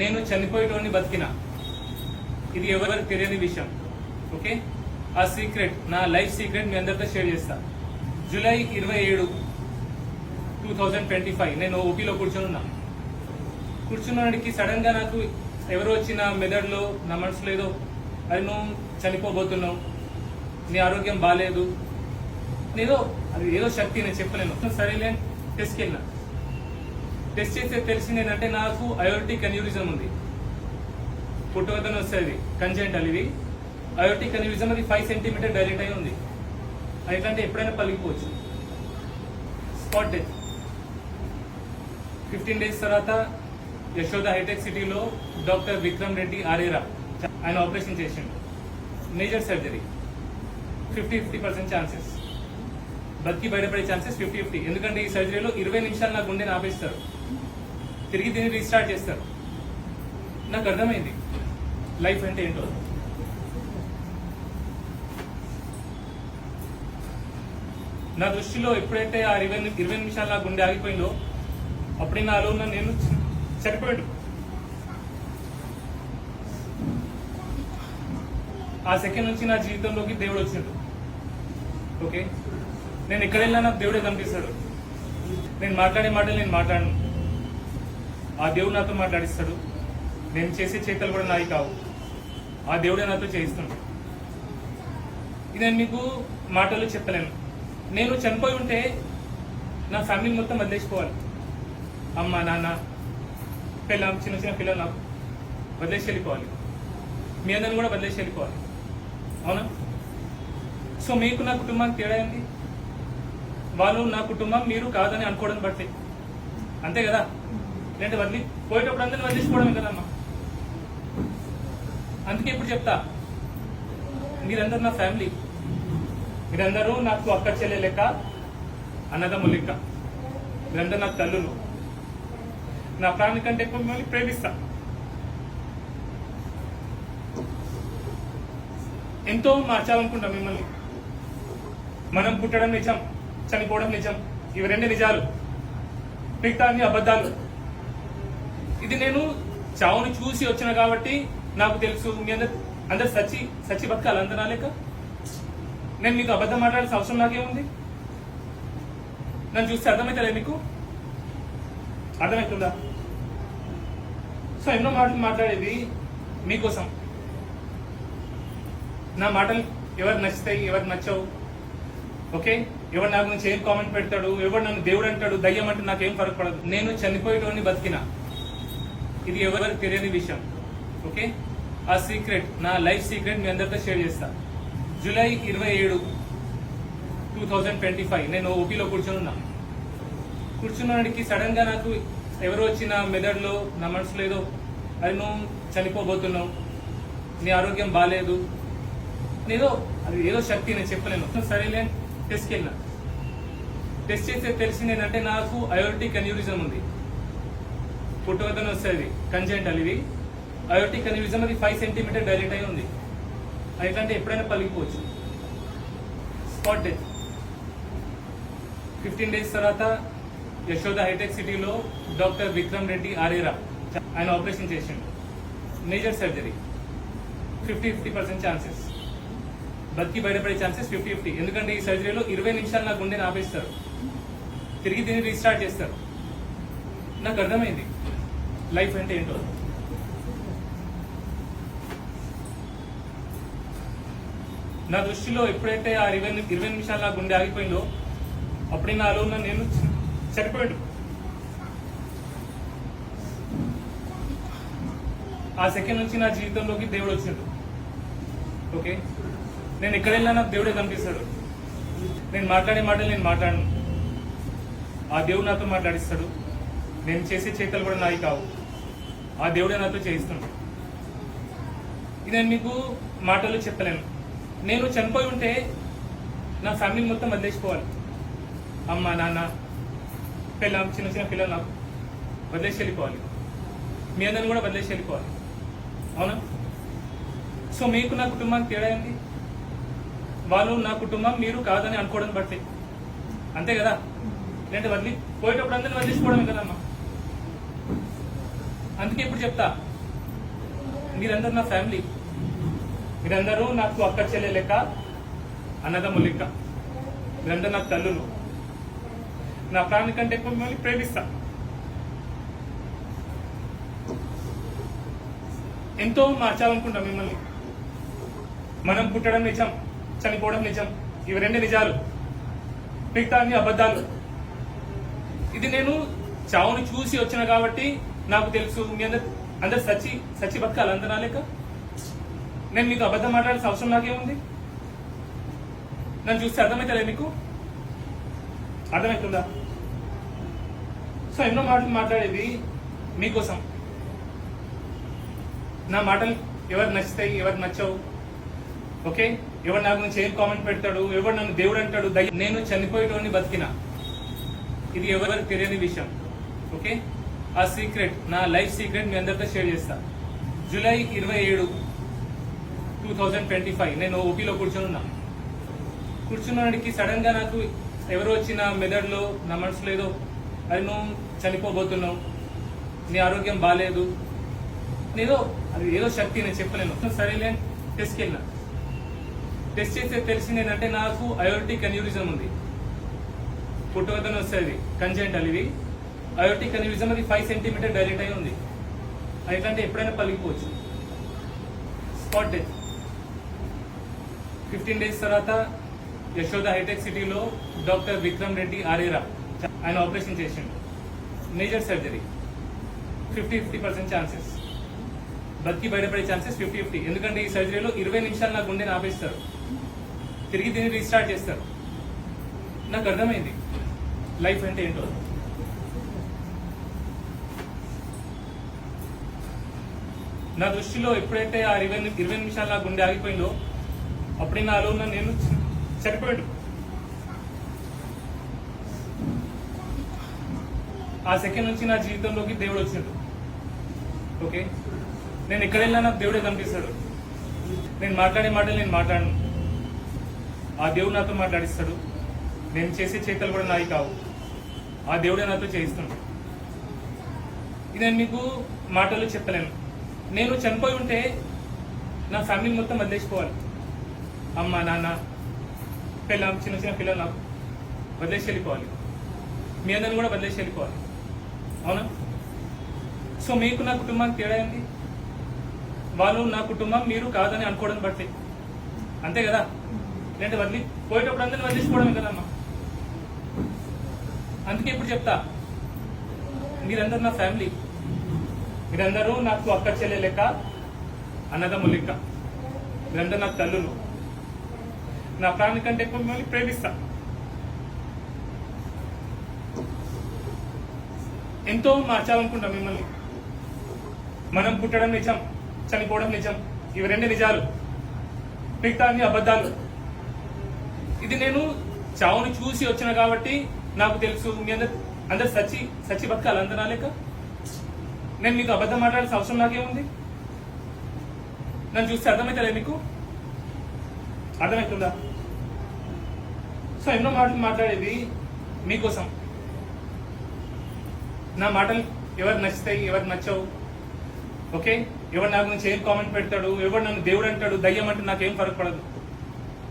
నేను చనిపోయేటోని బతికిన ఇది ఎవరికి తెలియని విషయం. ఓకే, ఆ సీక్రెట్, నా లైఫ్ సీక్రెట్ మీ అందరితో షేర్ చేస్తా. జూలై 27, 2025 నేను ఓపీలో కూర్చున్నాడికి సడన్ గా నాకు ఎవరో వచ్చిన మెదడులో, నా మనసులో ఏదో, అది నువ్వు చనిపోబోతున్నావు, నీ ఆరోగ్యం బాగాలేదు, అది ఏదో శక్తి, నేను చెప్పలేను. సరేలే టెస్ట్కి వెళ్ళిన. టెస్ట్ చేస్తే తెలిసింది ఏంటంటే నాకు అయోర్టిక్ అన్యూరిజం ఉంది. పుట్టుకతోనే వస్తుంది, కంజెంటల్. ఇది అయోర్టిక్ అన్యూరిజం, అది 5 సెంటీమీటర్ డైలేట్ అయి ఉంది. అయితే ఎప్పుడైనా పలిగిపోవచ్చు. Spot death. 15 డేస్ తర్వాత యశోద హైటెక్ సిటీలో డాక్టర్ విక్రమ్ రెడ్డి ఆరేరా ఆయన ఆపరేషన్ చేసిండు. Major surgery. 50% ఛాన్సెస్, బతికి బయటపడే ఛాన్సెస్ 50-50. ఎందుకంటే ఈ సర్జరీలో 20 నిమిషాలు నా గుండెని ఆపేస్తారు, తిరిగి దీన్ని రీస్టార్ట్ చేస్తారు. నాకు అర్థమైంది లైఫ్ అంటే ఏంటో. నా దృష్టిలో ఎప్పుడైతే ఆ 20 నిమిషాలు నా గుండె ఆగిపోయిందో అప్పుడే నాలో ఉన్న నేను చనిపోయాడు. ఆ సెకండ్ నుంచి నా జీవితంలోకి దేవుడు వచ్చిండు. ఓకే, నేను ఎక్కడ వెళ్ళినా నాకు దేవుడే కనిపిస్తాడు. నేను మాట్లాడే మాటలు నేను మాట్లాడను, ఆ దేవుడు నాతో మాట్లాడిస్తాడు. నేను చేసే చేతలు కూడా నాయి కావు, ఆ దేవుడే నాతో చేయిస్తాడు. ఇది నేను మీకు మాటలు చెప్పలేను. నేను చనిపోయి ఉంటే నా ఫ్యామిలీ మొత్తం వదిలేసిపోవాలి. అమ్మ, నాన్న, పిల్ల, చిన్న పిల్లలు నాకు వదిలేసి వెళ్ళిపోవాలి. మీ అందరిని కూడా వదిలేసి వెళ్ళిపోవాలి. అవునా? సో మీకు నా కుటుంబానికి తేడా ఏంటి? వాళ్ళు నా కుటుంబం, మీరు కాదని అనుకోవడం బట్టి, అంతే కదా? లేదంటే పోయేటప్పుడు అందరిని వదిలేసిపోవడమే కదమ్మా. అందుకే ఇప్పుడు చెప్తా, మీరందరూ నా ఫ్యామిలీ, మీరందరూ నాకు అక్క చెల్లె లెక్క, అన్నదమ్ములు లెక్క, మీరందరూ నాకు తల్లులు. నా ప్రాణి కంటే ఎక్కువ మిమ్మల్ని ప్రేమిస్తా. ఎంతో మార్చాలనుకుంటాం మిమ్మల్ని. మనం పుట్టడం నిజం, చనిపోవడం నిజం, ఇవి 2 నిజాలు, మిగతా అన్ని అబద్ధాలు. ఇది నేను చావుని చూసి వచ్చిన కాబట్టి నాకు తెలుసు. మీ అందరు సచ్చి బతకాలి అందరూ లేక. నేను మీకు అబద్ధం మాట్లాడాల్సిన అవసరం నాకేముంది? నన్ను చూస్తే అర్థమవుతుందా మీకు? అర్థమవుతుందా? సో ఎన్నో మాటలు మాట్లాడేది మీకోసం. నా మాటలు ఎవరు నచ్చుతాయి, ఎవరు నచ్చవు. ఓకే, ఎవరు నా గురించి ఏం కామెంట్ పెడతాడు, ఎవరు నన్ను దేవుడు అంటాడు, దయ్యం అంటే నాకేం ఫరక పడదు. నేను చనిపోయేటోని బతికిన ఇది ఎవరికి తెలియని విషయం. ఓకే, ఆ సీక్రెట్, నా లైఫ్ సీక్రెట్ మీ అందరితో షేర్ చేస్తా. జూలై 27, 2025 నేను ఓపీలో కూర్చున్నాడికి సడన్ గా నాకు ఎవరో వచ్చిన మెదడులో, నా మనసులో ఏదో, అది నువ్వు చనిపోబోతున్నావు, నీ ఆరోగ్యం బాగాలేదు, అది ఏదో శక్తి, నేను చెప్పలేను. సరేలే టెస్ట్కి వెళ్ళిన. టెస్ట్ చేస్తే తెలిసింది ఏంటంటే నాకు అయోర్టిక్ అన్యూరిజం ఉంది. పుట్టుకతోనే వస్తుంది, కంజెంటల్. ఇది అయోర్టిక్ అన్యూరిజం, అది 5 సెంటీమీటర్ డైలేట్ అయి ఉంది. అయితే ఎప్పుడైనా పలిగిపోవచ్చు. Spot death. 15 డేస్ తర్వాత యశోద హైటెక్ సిటీలో డాక్టర్ విక్రమ్ రెడ్డి ఆరేరా ఆయన ఆపరేషన్ చేసిండు. Major surgery. 50% ఛాన్సెస్, బతికి బయటపడే ఛాన్సెస్ 50-50. ఎందుకంటే ఈ సర్జరీలో 20 నిమిషాలు నా గుండెని ఆపేస్తారు, తిరిగి దీన్ని రీస్టార్ట్ చేస్తారు. నాకు అర్థమైంది లైఫ్ అంటే ఏంటో. నా దృష్టిలో ఎప్పుడైతే ఆ 20 నిమిషాలు నా గుండె ఆగిపోయిందో అప్పుడే నాలో ఉన్న నేను చనిపోయాడు. ఆ సెకండ్ నుంచి నా జీవితంలోకి దేవుడు వచ్చిండు. ఓకే, నేను ఎక్కడ వెళ్ళినా నాకు దేవుడే కనిపిస్తాడు. నేను మాట్లాడే మాటలు నేను మాట్లాడను, ఆ దేవుడు నాతో మాట్లాడిస్తాడు. నేను చేసే చేతలు కూడా నాయి కావు, ఆ దేవుడే నాతో చేయిస్తాడు. ఇది నేను మీకు మాటలు చెప్పలేను. నేను చనిపోయి ఉంటే నా ఫ్యామిలీ మొత్తం వదిలేసిపోవాలి. అమ్మ, నాన్న, పిల్ల, చిన్న పిల్లలు నాకు వదిలేసి వెళ్ళిపోవాలి. మీ అందరిని కూడా వదిలేసి వెళ్ళిపోవాలి. అవునా? సో మీకు నా కుటుంబానికి తేడా ఏంటి? వాళ్ళు నా కుటుంబం, మీరు కాదని అనుకోవడం బట్టి, అంతే కదా? లేదంటే పోయేటప్పుడు అందరిని వదిలేసిపోవడమే కదమ్మా. అందుకే ఇప్పుడు చెప్తా, మీరందరూ నా ఫ్యామిలీ, మీరందరూ నాకు అక్క చెల్లె లెక్క, అన్నదమ్ములు లెక్క, మీరందరూ నాకు తల్లులు. నా ప్రాణి కంటే ఎక్కువ మిమ్మల్ని ప్రేమిస్తా. ఎంతో మార్చాలనుకుంటాం మిమ్మల్ని. మనం పుట్టడం నిజం, చనిపోవడం నిజం, ఇవి రెండు నిజాలు, మిగతా అన్ని అబద్ధాలు. ఇది నేను చావుని చూసి వచ్చిన కాబట్టి నాకు తెలుసు. మీ అందరు సచ్చి బతకాలి అందరూ నా లెక్క. నేను మీకు అబద్ధం మాట్లాడాల్సిన అవసరం నాకేముంది? నన్ను చూస్తే అర్థమవుతుందా మీకు? అర్థమవుతుందా? సో ఎన్నో మాటలు మాట్లాడేది మీకోసం. నా మాటలు ఎవరు నచ్చుతాయి, ఎవరు నచ్చవు, ఓకే? ఎవరు నా గురించి ఏం కామెంట్ పెడతాడు, ఎవరు నన్ను దేవుడు అంటాడు, నేను చనిపోయేటోని బతికినా, ఇది ఎవరికి తెలియని విషయం, ఓకే? ఆ సీక్రెట్, నా లైఫ్ సీక్రెట్ మీ అందరితో షేర్ చేస్తా. జూలై 27, 2025 నేను ఓపీలో కూర్చున్నాడికి సడన్ గా నాకు ఎవరో వచ్చి నా మెదడులో, నా మనసులో ఏదో, అది నువ్వు చనిపోబోతున్నావు, నీ ఆరోగ్యం బాగాలేదు, అది ఏదో శక్తి, నేను చెప్పలేను. సరేలే టెస్ట్కి వెళ్ళినా. టెస్ట్ చేస్తే తెలిసింది ఏంటంటే నాకు అయోర్టిక్ అన్యూరిజం ఉంది. పుట్టుకతోనే వస్తుంది, కంజెంటల్. ఇది అయోర్టిక్ అన్యూరిజం, అది 5 సెంటీమీటర్ డైలేట్ అయి ఉంది. అయితే ఎప్పుడైనా పలిగిపోవచ్చు. Spot death. 15 డేస్ తర్వాత యశోద హైటెక్ సిటీలో డాక్టర్ విక్రమ్ రెడ్డి ఆరేరా ఆయన ఆపరేషన్ చేసిండు. Major surgery. 50% ఛాన్సెస్, బతికి బయటపడే ఛాన్సెస్ 50-50. ఎందుకంటే ఈ సర్జరీలో 20 నిమిషాలు నా గుండెని ఆపేస్తారు, తిరిగి దీన్ని రీస్టార్ట్ చేస్తారు. నాకు అర్థమైంది లైఫ్ అంటే ఏంటో. నా దృష్టిలో ఎప్పుడైతే ఆ 20 నిమిషాలు నా గుండె ఆగిపోయిందో అప్పుడే నాలో ఉన్న నేను చనిపోయాడు. ఆ సెకండ్ నుంచి నా జీవితంలోకి దేవుడు వచ్చిండు, ఓకే? నేను ఎక్కడ వెళ్ళినా నాకు దేవుడే కనిపిస్తాడు. నేను మాట్లాడే మాటలు నేను మాట్లాడను, ఆ దేవుడు నాతో మాట్లాడిస్తాడు. నేను చేసే చేతలు కూడా నాయి కావు, ఆ దేవుడే నాతో చేయిస్తాడు. ఇది నేను మీకు మాటలు చెప్పలేను. నేను చనిపోయి ఉంటే నా ఫ్యామిలీ మొత్తం వదిలేసిపోవాలి. అమ్మ, నాన్న, పిల్ల, చిన్న పిల్లలు నాకు వదిలేసి వెళ్ళిపోవాలి. మీ అందరిని కూడా వదిలేసి వెళ్ళిపోవాలి, అవునా? సో మీకు నా కుటుంబానికి తేడా ఏంటి? వాళ్ళు నా కుటుంబం, మీరు కాదని అనుకోవడం బట్టి, అంతే కదా? లేదంటే పోయేటప్పుడు అందరిని వదిలేసిపోవడమే కదమ్మా. అందుకే ఇప్పుడు చెప్తా, మీరందరూ నా ఫ్యామిలీ, మీరందరూ నాకు అక్క చెల్లె లెక్క, అన్నదమ్ములు లెక్క, మీరందరూ నాకు తల్లులు. నా ప్రాణి కంటే ఎక్కువ మిమ్మల్ని ప్రేమిస్తా. ఎంతో మార్చాలనుకుంటాం మిమ్మల్ని. మనం పుట్టడం నిజం, చనిపోవడం నిజం, ఇవి రెండు నిజాలు, మిగతా అన్ని అబద్ధాలు. ఇది నేను చావుని చూసి వచ్చిన కాబట్టి నాకు తెలుసు. మీ అందరు సచ్చి బతకాలి అందరూ నా లెక్క. నేను మీకు అబద్ధం మాట్లాడాల్సిన అవసరం నాకేముంది? నన్ను చూస్తే అర్థమవుతుందా మీకు? అర్థమవుతుందా? సో ఎన్నో మాటలు మాట్లాడేది మీకోసం. నా మాటలు ఎవరు నచ్చుతాయి, ఎవరు నచ్చవు, ఓకే? ఎవరు నా గురించి ఏం కామెంట్ పెడతాడు, ఎవరు నన్ను దేవుడు అంటాడు, దయ్యం అంటే నాకేం ఫరక పడదు.